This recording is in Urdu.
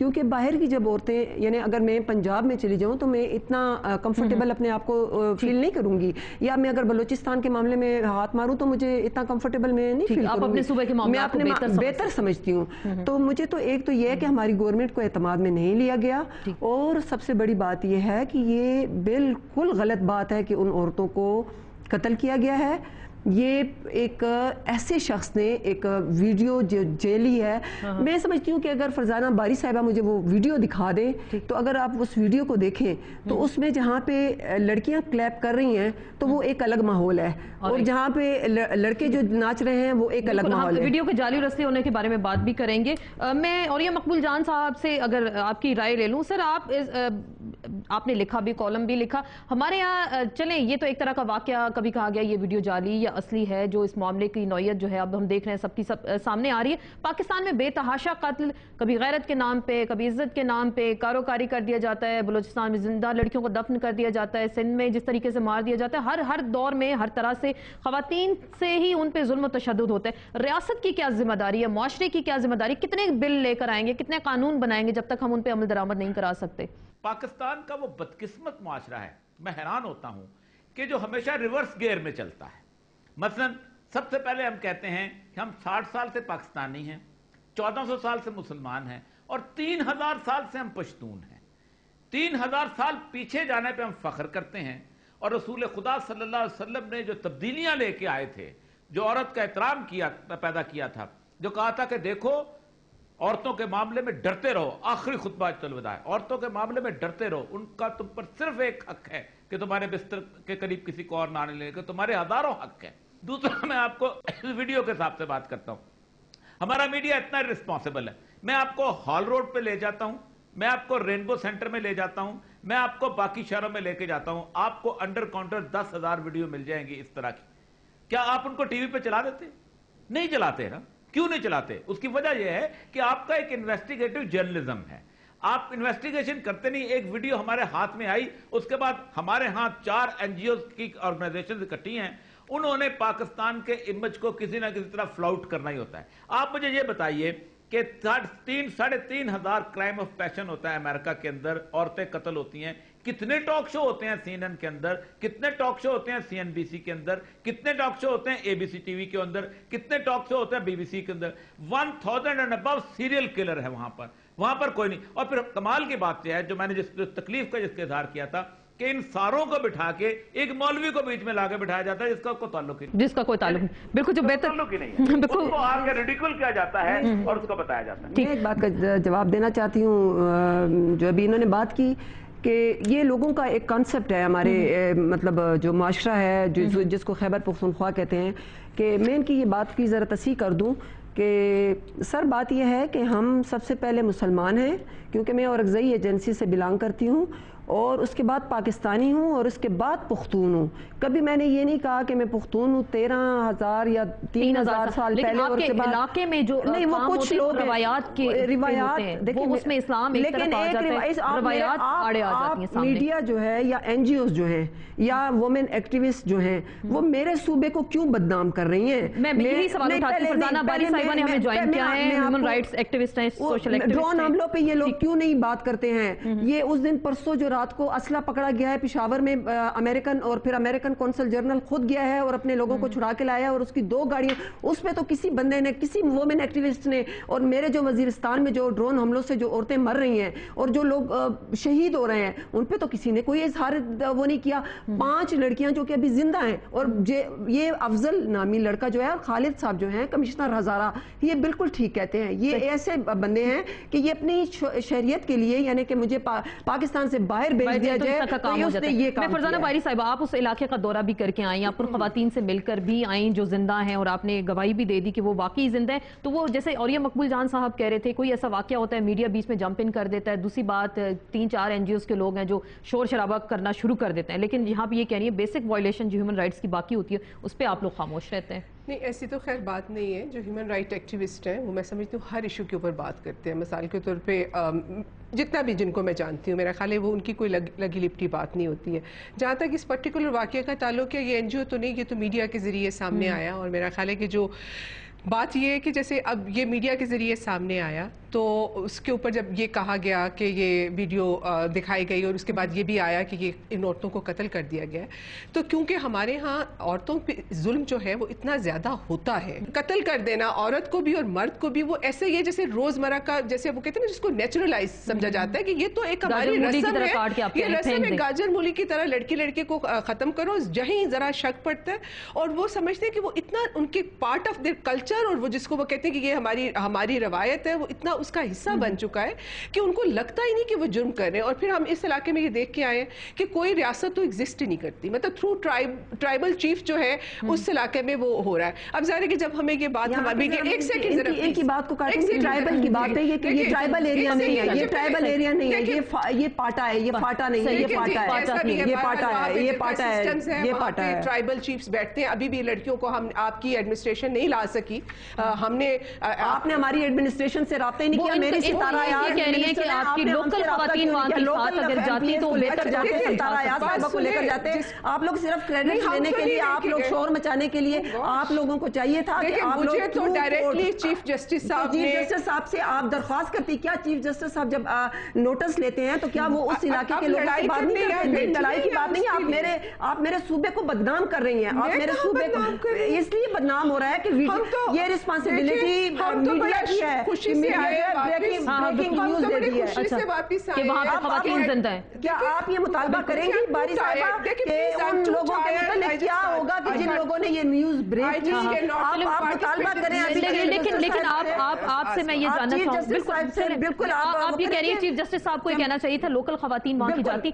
کیونکہ باہر کی جب عورتیں یعنی اگر میں پنجاب میں چلی جاؤں تو میں اتنا کمفرٹیبل اپنے آپ کو فیل نہیں کروں گی, یا میں اگر بلوچستان کے معاملے میں ہاتھ ماروں تو مجھے اتنا کمفرٹیبل میں نہیں فیل کروں گی, میں اپنے بہتر سمجھتی ہوں. تو مجھے تو ایک تو یہ ہے کہ ہماری گورنمنٹ کو اعتماد میں نہیں لیا گیا, اور سب سے بڑی بات یہ ہے کہ یہ بالکل غلط بات ہے کہ ان عورتوں کو قتل کیا گیا ہے. یہ ایک ایسے شخص نے ایک ویڈیو جو جیلی ہے, میں سمجھتی ہوں کہ اگر فرزانہ باری صاحبہ مجھے وہ ویڈیو دکھا دیں تو اگر آپ اس ویڈیو کو دیکھیں تو اس میں جہاں پہ لڑکیاں کلیپ کر رہی ہیں تو وہ ایک الگ ماحول ہے, اور جہاں پہ لڑکے جو ناچ رہے ہیں وہ ایک الگ ماحول ہے. ویڈیو کے جعلی رسلی ہونے کے بارے میں بات بھی کریں گے. میں اوریہ مقبول جان صاحب سے اگر آپ کی رائے لے لوں. سر, آپ نے لکھا بھی, کالم بھی لکھا. ہمارے یہاں چلیں یہ تو ایک طرح کا واقعہ, کبھی کہا گیا یہ ویڈیو جعلی یا اصلی ہے, جو اس معاملے کی نوعیت جو ہے اب ہم دیکھ رہے ہیں سب کی سامنے آ رہی ہے. پاکستان میں بے تحاشا قتل, کبھی غیرت کے نام پہ, کبھی عزت کے نام پہ کاروکاری کر دیا جاتا ہے. بلوچستان میں زندہ لڑکیوں کو دفن کر دیا جاتا ہے, سندھ میں جس طریقے سے مار دیا جاتا ہے, ہر دور میں ہر طرح سے خواتین سے ہی ان پہ ظلم و تشدد ہوتا ہے. ریاست کی کیا ذمہ داری ہے, معاشرے کی کیا ذمہ داری, کتنے بل لے کر آئیں گے, کتنے قانون بنائیں گے جب تک ہم ان پہ عمل درآمد نہیں کرا سکتے؟ پاکستان کا وہ بدقسمت معاشرہ ہے, میں حیران ہوتا ہوں کہ جو ہمیشہ ریورس گیئر میں چلتا ہے. مثلا سب سے پہلے ہم کہتے ہیں کہ ہم 60 سال سے پاکستانی ہیں, 1400 سال سے مسلمان ہیں, اور 3000 سال سے ہم پشتون ہیں. 3000 سال پیچھے جانے پہ ہم فخر کرتے ہیں, اور رسول خدا صلی اللہ علیہ وسلم نے جو تبدیلیاں لے کے آئے تھے, جو عورت کا احترام پیدا کیا تھا, جو کہا تھا کہ دیکھو عورتوں کے معاملے میں ڈرتے رہو, آخری خطبہ الوداع ہے, عورتوں کے معاملے میں ڈرتے رہو, ان کا تم پر صرف ایک حق ہے کہ تمہارے بستر کے قریب کسی کو اور نہ لے کے, تمہارے ہزاروں حق ہیں. دوسرا, میں آپ کو ویڈیو کے حساب سے بات کرتا ہوں. ہمارا میڈیا اتنا رسپانسیبل ہے, میں آپ کو ہال روڈ پہ لے جاتا ہوں, میں آپ کو رینبو سینٹر میں لے جاتا ہوں, میں آپ کو باقی شہروں میں لے کے جاتا ہوں, آپ کو انڈر کاؤنٹر 10,000 ویڈیو مل جائیں گی اس طرح کی. کیا آپ ان کو ٹی وی پہ چلا دیتے؟ نہیں چلاتے نا. کیوں نہیں چلاتے؟ اس کی وجہ یہ ہے کہ آپ کا ایک انویسٹیگیٹو جرنلزم ہے, آپ انویسٹیگیشن کرتے نہیں. ایک ویڈیو ہمارے ہاتھ میں آئی, اس کے بعد ہمارے ہاتھ 4 NGOs کی آرگنائزیشن اکٹھی ہیں, انہوں نے پاکستان کے امیج کو کسی نہ کسی طرح فلاؤٹ کرنا ہی ہوتا ہے. آپ مجھے یہ بتائیے کہ 3,500 کرائم آف پیشن ہوتا ہے امریکہ کے اندر, عورتیں قتل ہوتی ہیں. کتنے ٹاک شو ہوتے ہیں CNN کے اندر, کتنے ٹاک شو ہوتے ہیں CNBC کے اندر, کتنے ٹاک شو ہوتے ہیں ABC TV کے اندر, کتنے ٹاک شو ہوتے ہیں BBC کے اندر. 1000 اینڈ ابو سیریل کلر ہے وہاں پر کوئی نہیں. اور پھر کمال کی بات یہ ہے, جو میں نے جس تکلیف کا جس کا اظہار کیا تھا, کہ ان ساروں کو بٹھا کے ایک مولوی کو بیچ میں لا کے بٹھایا جاتا ہے جس کا کوئی تعلق نہیں, جس کا کوئی تعلق نہیں, بالکل جو بہتر تعلق ہی نہیں ہے, اس کو آ کے ریڈیکل کیا جاتا ہے اور اس کو بتایا جاتا ہے. میں ایک بات کا جواب دینا چاہتی ہوں, جو ابھی انہوں نے بات کی کہ یہ لوگوں کا ایک کانسیپٹ ہے ہمارے مطلب جو معاشرہ ہے جس کو خیبر پختونخوا کہتے ہیں, کہ میں ان کی یہ بات کی ذرا تصحیح کر دوں کہ سر بات یہ ہے کہ ہم سب سے پہلے مسلمان ہیں, کیونکہ میں اورکزئی ایجنسی سے بلانگ کرتی ہوں, اور اس کے بعد پاکستانی ہوں, اور اس کے بعد پختون ہوں. کبھی میں نے یہ نہیں کہا کہ میں پختون ہوں 13,000 یا 3,000 سال پہلے, اور کے بعد علاقے میں جو نہیں, وہ کچھ لوگ روایات کے دیکھیں اس میں اسلام ایک طرف آ جاتا ہے, روایات آڑے آ جاتی ہیں سامنے. میڈیا جو ہے یا NGOs جو ہیں یا وومن ایکٹیوسٹ جو ہیں, وہ میرے صوبے کو کیوں بدنام کر رہی ہیں؟ میں یہی سوال اٹھاتی ہوں. فرزانہ باری صاحبہ نے ہمیں جوائن کیا ہے, ہیومن رائٹس ایکٹیوسٹ ہیں, سوشل ایکٹیوسٹ ہیں. ڈرون حملوں پہ یہ لوگ کیوں نہیں بات کرتے ہیں؟ یہ اس دن پرسوں جو رات کو اسلحہ پکڑا گیا ہے پشاور میں, امریکن اور پھر امریکن کونسل جنرل خود گیا ہے اور اپنے لوگوں کو چھڑا کے لایا, اور اس کی 2 گاڑیاں, اس پہ تو کسی بندے نے, کسی وومن ایکٹیوسٹ نے, اور میرے جو وزیرستان میں جو ڈرون حملوں سے جو عورتیں مر رہی ہیں اور جو لوگ شہید ہو رہے ہیں, ان پہ تو کسی نے کوئی اظہار وہ نہیں کیا. 5 لڑکیاں جو کہ ابھی زندہ ہیں, اور یہ افضل نامی لڑکا جو ہے, اور خالد صاحب جو ہیں کمشنر ہزارہ, یہ بالکل ٹھیک کہتے ہیں. یہ ایسے بندے ہیں کہ یہ اپنی شہریت کے لیے, یعنی کہ مجھے پاکستان سے باہر بھیج دیا جائے, میں فرزانہ باری صاحبہ, آپ اس علاقے کا دورہ بھی کر کے آئیں, آپ ان خواتین سے مل کر بھی آئیں جو زندہ ہیں, اور آپ نے گواہی بھی دے دی کہ وہ واقعی زندہ ہیں. تو وہ جیسے اوریہ مقبول جان صاحب کہہ رہے تھے, کوئی ایسا واقعہ ہوتا ہے میڈیا بیچ میں جمپ ان کر دیتا ہے. دوسری بات 3-4 NGOs کے لوگ ہیں جو شور شرابہ کرنا شروع کر دیتے ہیں, لیکن یہاں پہ یہ کہہ رہی ہے بیسک وائلیشن جو ہیومن رائٹس کی باقی ہوتی ہے اس پہ آپ لوگ خاموش رہتے ہیں. نہیں, ایسی تو خیر بات نہیں ہے. جو ہیومن رائٹ ایکٹیوسٹ ہیں وہ میں سمجھتی ہوں ہر ایشو کے اوپر بات کرتے ہیں. مثال کے طور پہ جتنا بھی جن کو میں جانتی ہوں, میرا خیال ہے وہ ان کی کوئی لگی لپٹی بات نہیں ہوتی ہے. جہاں تک اس پرٹیکولر واقعہ کا تعلق ہے, یہ NGO تو نہیں, یہ تو میڈیا کے ذریعے سامنے آیا, اور میرا خیال ہے کہ جو بات یہ ہے کہ جیسے اب یہ میڈیا کے ذریعے سامنے آیا تو اس کے اوپر جب یہ کہا گیا کہ یہ ویڈیو دکھائی گئی اور اس کے بعد یہ بھی آیا کہ یہ ان عورتوں کو قتل کر دیا گیا ہے، تو کیونکہ ہمارے ہاں عورتوں پہ ظلم جو ہے وہ اتنا زیادہ ہوتا ہے، قتل کر دینا عورت کو بھی اور مرد کو بھی وہ ایسے یہ جیسے روزمرہ کا جیسے وہ کہتے ہیں نا جس کو نیچرلائز سمجھا جاتا ہے کہ یہ تو ایک ہماری رسم ہے، یہ رسم ہے، گاجر مولی کی طرح لڑکی لڑکے کو ختم کرو، جہیں ذرا شک پڑتا ہے اور وہ سمجھتے ہیں کہ وہ اتنا ان کے پارٹ آف دیئر کلچر اور وہ جس کو وہ کہتے ہیں کہ یہ ہماری روایت ہے، وہ اتنا اس کا حصہ بن چکا ہے کہ ان کو لگتا ہی نہیں کہ وہ جرم کر رہے ہیں۔ اور پھر ہم اس علاقے میں یہ دیکھ کے آئے ہیں کہ کوئی ریاست تو ایگزسٹ ہی نہیں کرتی، مطلب تھرو ٹرائبل چیف جو ہے اس علاقے میں وہ ہو رہا ہے۔ اب ظاہر ہے کہ جب ہمیں یہ بات ایک سیکنڈ ان کی بات کو کاٹیں گے، ٹرائبل کی بات ہے یہ کہ یہ ٹرائبل ایریا نہیں ہے، یہ ٹرائبل ایریا نہیں ہے، یہ پاٹا ہے، یہ پاٹا نہیں ہے، یہ پاٹا ہے، یہ پاٹا ہے، یہ پاٹا ہے، یہ پاٹا ہے۔ ٹرائبل چیفز بیٹھتے ہیں، ابھی بھی لڑکیوں کو ہم آپ کی ایڈمنسٹریشن نہیں لا سکی، ہم نے آپ نے ہماری ایڈمنسٹریشن سے رابطہ ہی نہیں کیا۔ میری ستارہ یہ کہہ رہی ہے کہ آپ کی لوکل خواتین وہاں کے ساتھ اگر جاتی تو لے کر جاتے، ستارہ یاد صاحبہ کو لے کر جاتے، آپ لوگ صرف کریڈٹ لینے کے لیے، آپ لوگ شور مچانے کے لیے، آپ لوگوں کو چاہیے تھا کہ آپ لوگ تو ڈائریکٹلی چیف جسٹس صاحب سے آپ درخواست کرتی، کیا چیف جسٹس صاحب جب نوٹس لیتے ہیں تو کیا وہ اس علاقے کے لوگوں سے بات نہیں کرتے؟ لڑائی کی بات نہیں، آپ میرے صوبے کو بدنام کر رہی ہیں، آپ میرے صوبے کو اس لیے بدنام ہو رہا ہے کہ یہ رسپانسبلٹی میڈیا کی ہے، بریکنگ نیوز دے دی ہے کہ وہاں پر خواتین زندہ ہیں۔ کیا آپ یہ مطالبہ کریں گی باری صاحبہ کہ ان لوگوں کے متعلق کیا ہوگا کہ جن لوگوں نے یہ نیوز بریک کی؟ آپ مطالبہ کریں، لیکن آپ سے میں یہ جاننا چاہوں، بالکل آپ یہ کہہ رہی ہیں چیف جسٹس صاحب کو یہ کہنا چاہیے تھا لوکل خواتین وہاں کی جاتی۔